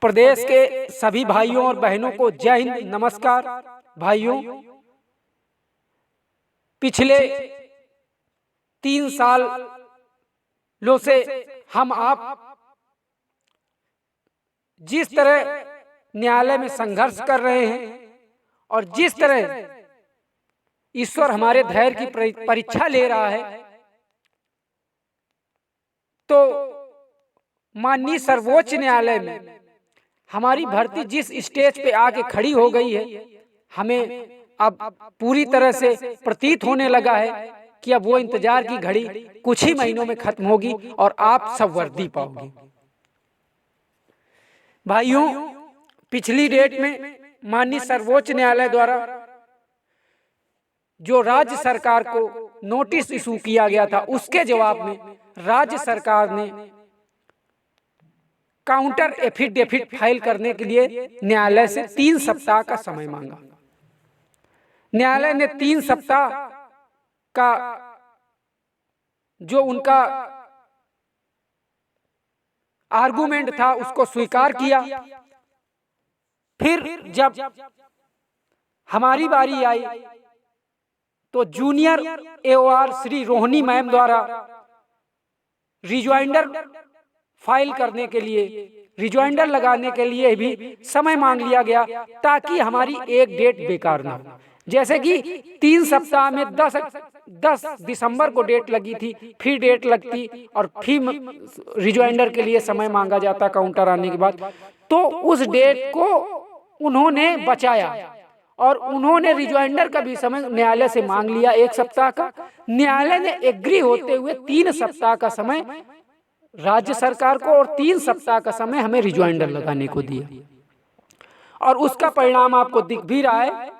प्रदेश के सभी भाइयों और बहनों को जय हिंद, नमस्कार। भाइयों, पिछले 3 सालों से हम आप जिस तरह न्यायालय में संघर्ष कर रहे हैं और जिस तरह ईश्वर हमारे धैर्य की परीक्षा ले रहा है, तो माननीय सर्वोच्च न्यायालय में हमारी भर्ती जिस स्टेज पे आके खड़ी हो गई है, हमें अब पूरी तरह से प्रतीत होने लगा है कि अब वो इंतजार की घड़ी कुछ ही महीनों में खत्म होगी और आप सब वर्दी पाओगे। भाइयों, पिछली डेट में माननीय सर्वोच्च न्यायालय द्वारा जो राज्य सरकार को नोटिस इशू किया गया था, उसके जवाब में राज्य सरकार ने काउंटर एफिडेविट फाइल करने के लिए न्यायालय से 3 सप्ताह का समय मांगा। न्यायालय ने 3 सप्ताह का जो उनका आर्गुमेंट था उसको स्वीकार किया। फिर जब हमारी बारी आई तो junior AOR Shri Rohini ma'am द्वारा रिजॉइंडर फाइल करने के लिए, रिजॉइंडर लगाने के लिए भी समय मांग लिया गया, ताकि हमारी एक डेट बेकार ना हो। जैसे कि 3 सप्ताह में 10 दिसंबर को डेट लगी थी, फिर डेट लगती और फिर रिजॉइंडर के लिए समय मांगा जाता काउंटर आने के बाद। तो उस डेट को उन्होंने बचाया और उन्होंने रिजॉइंडर का भी समय न्यायालय से मांग लिया 1 सप्ताह का। न्यायालय ने एग्री होते हुए 3 सप्ताह का समय राज्य सरकार को और 3 सप्ताह का समय हमें रिजॉइंडर लगाने को दिया, और उसका परिणाम आपको दिख भी रहा है।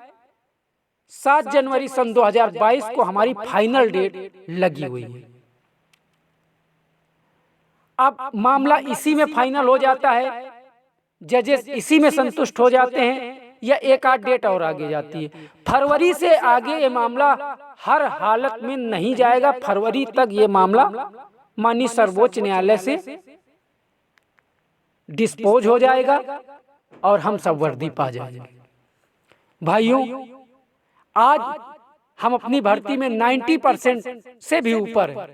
7 जनवरी सन 2022 को हमारी फाइनल डेट लगी हुई है। अब मामला इसी में फाइनल हो जाता है, जजेस इसी में संतुष्ट हो जाते हैं, या एक आध डेट और आगे जाती है। फरवरी से आगे ये मामला हर हालत में नहीं जाएगा। फरवरी तक ये मामला माननीय सर्वोच्च न्यायालय से डिस्पोज हो जाएगा और हम सब वर्दी पा जाएंगे। भाइयों, आज हम अपनी भर्ती में 90% से भी ऊपर है।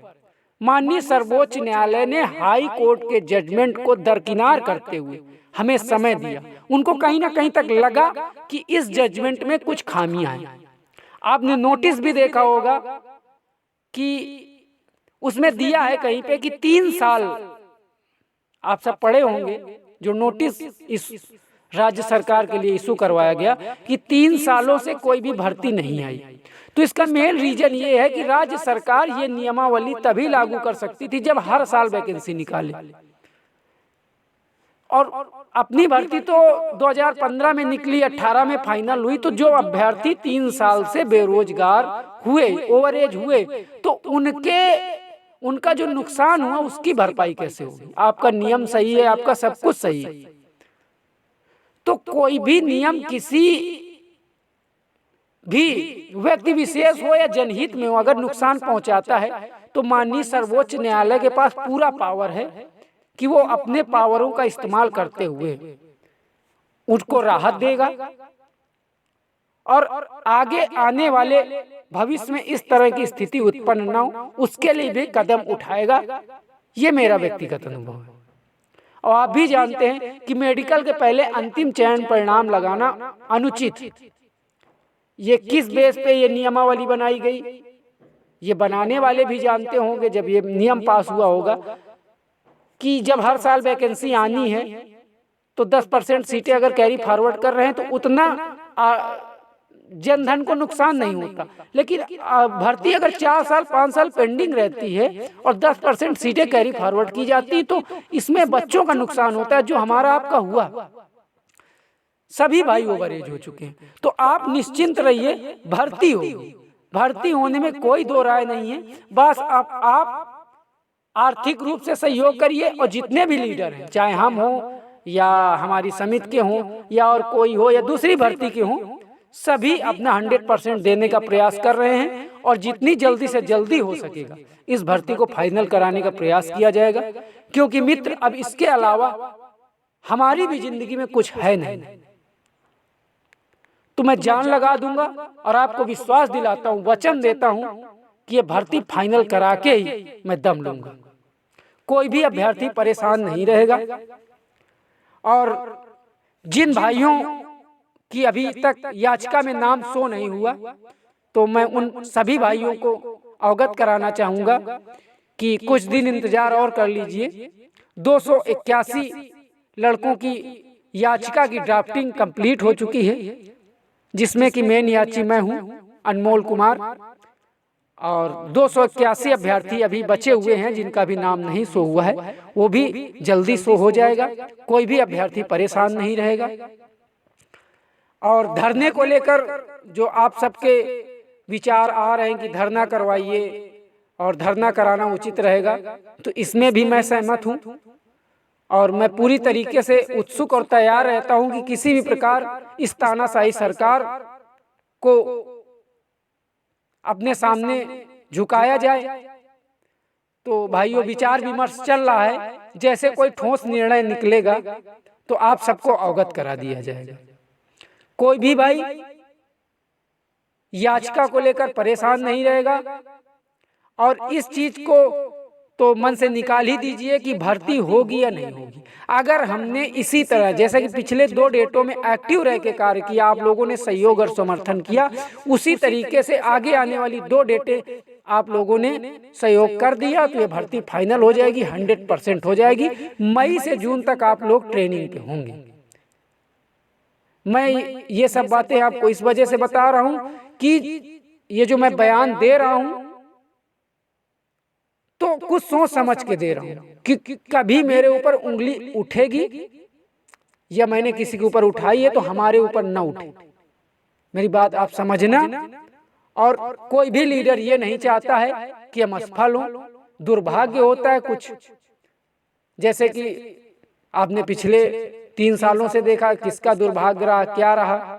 माननीय सर्वोच्च न्यायालय ने हाई कोर्ट के जजमेंट को दरकिनार करते हुए हमें समय दिया। उनको कहीं ना कहीं तक लगा कि इस जजमेंट में कुछ खामियां हैं। आपने नोटिस भी देखा होगा कि उसमें दिया है कहीं पे कि 3 साल, आप सब पढ़े होंगे जो नोटिस इस राज्य सरकार के लिए इशू करवाया गया कि 3 सालों से कोई भी भर्ती नहीं आई। तो इसका मेन रीजन ये है कि राज्य सरकार ये नियमावली तभी लागू कर सकती थी जब हर साल वैकेंसी निकाले, और अपनी भर्ती तो 2015 में निकली, 18 में फाइनल हुई। तो जो अभ्यर्थी 3 साल से बेरोजगार हुए, ओवरएज हुए, तो उनका जो नुकसान हुआ उसकी भरपाई कैसे होगी? आपका नियम सही है, आपका सब कुछ सही है, तो कोई भी नियम किसी भी व्यक्ति विशेष हो या जनहित में हो, अगर नुकसान पहुंचाता है तो माननीय सर्वोच्च न्यायालय के पास पूरा पावर है कि वो अपने पावरों का इस्तेमाल करते हुए उसको राहत देगा और आगे आने वाले भविष्य में इस तरह की स्थिति उत्पन्न न हो, उसके लिए भी कदम उठाएगा। ये मेरा व्यक्तिगत अनुभव है। और आप भी जानते हैं कि मेडिकल के पहले अंतिम चयन परिणाम लगाना अनुचित। ये किस बेस पे ये नियमावली बनाई गई, ये बनाने वाले भी जानते होंगे। जब ये नियम पास हुआ होगा कि जब हर साल वैकेंसी आनी है तो 10% सीटें अगर कैरी फॉरवर्ड कर रहे हैं तो उतना जनधन को नुकसान नहीं होता, लेकिन भर्ती अगर 4 साल 5 साल पेंडिंग रहती है और 10% सीटें कैरी फॉरवर्ड की जाती, तो इसमें बच्चों का नुकसान होता है, जो हमारा आपका हुआ। सभी भाई ओवरएज हो चुके हैं, तो आप निश्चिंत रहिए, भर्ती होगी। भर्ती होने में कोई दो राय नहीं है। बस आप आर्थिक रूप से सहयोग करिए, और जितने भी लीडर हैं, चाहे हम हो या हमारी समिति के हों या और कोई हो या दूसरी भर्ती के हों, सभी अपना 100% देने का प्रयास कर रहे हैं, और जितनी जल्दी से जल्दी हो सकेगा इस भर्ती को फाइनल कराने का प्रयास किया जाएगा। क्योंकि मित्र, अब इसके अलावा हमारी भी जिंदगी में कुछ है नहीं, तो मैं जान लगा दूंगा और आपको विश्वास दिलाता हूं, वचन देता हूं कि ये भर्ती फाइनल करा के ही मैं दम लूंगा। कोई भी अभ्यर्थी परेशान नहीं रहेगा। और जिन भाइयों की अभी तक याचिका में नाम शो नहीं हुआ, तो मैं उन सभी भाइयों को अवगत कराना चाहूंगा कि कुछ दिन इंतजार और कर लीजिए। 281 लड़कों की याचिका की ड्राफ्टिंग कंप्लीट हो चुकी है, जिसमें कि मेन याची मैं हूं, अनमोल कुमार, और 281 अभ्यर्थी अभी बचे हुए हैं जिनका भी नाम नहीं शो हुआ है, वो भी जल्दी शो हो जाएगा। कोई भी अभ्यर्थी परेशान नहीं रहेगा। और धरने को लेकर जो आप सबके विचार आ रहे हैं कि धरना करवाइए और धरना कराना उचित रहेगा, तो इसमें भी मैं सहमत हूं और मैं पूरी तरीके से उत्सुक और तैयार रहता हूं कि किसी भी प्रकार इस तानाशाही सरकार को अपने सामने झुकाया जाए। तो भाइयों, विचार विमर्श चल रहा है, जैसे कोई ठोस निर्णय निकलेगा तो आप सबको अवगत करा दिया जाएगा। कोई भी भाई याचिका को लेकर परेशान नहीं रहेगा और इस चीज को तो मन से निकाल ही दीजिए कि भर्ती होगी या नहीं होगी। अगर हमने इसी तरह जैसे कि पिछले 2 डेटों में एक्टिव रह के कार्य किया, आप लोगों ने सहयोग और समर्थन किया, उसी तरीके से आगे आने वाली 2 डेटें आप लोगों ने सहयोग कर दिया तो ये भर्ती फाइनल हो जाएगी, 100% हो जाएगी। मई से जून तक आप लोग ट्रेनिंग पे होंगे। मैं ये सब बातें आपको इस वजह से बता रहा हूं कि ये जो मैं बयान दे रहा हूं तो कुछ सोच समझ के दे रहा हूं कि कभी मेरे ऊपर उंगली उठेगी या मैंने किसी के ऊपर उठाई है तो हमारे ऊपर न उठे। मेरी बात आप समझना। और कोई भी लीडर ये नहीं चाहता है कि हम असफल हों। दुर्भाग्य होता है कुछ, जैसे कि आपने पिछले 3 सालों से देखा किसका दुर्भाग्य रहा, क्या रहा,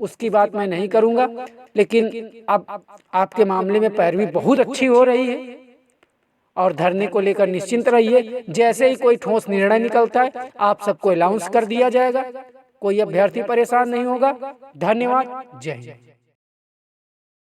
उसकी बात मैं नहीं करूंगा। लेकिन अब आपके मामले में पैरवी बहुत अच्छी हो रही है और धरने को लेकर निश्चिंत रहिए। जैसे ही कोई ठोस निर्णय निकलता है आप सबको अनाउंस कर दिया जाएगा। कोई अभ्यर्थी परेशान नहीं होगा। धन्यवाद। जय हिंद।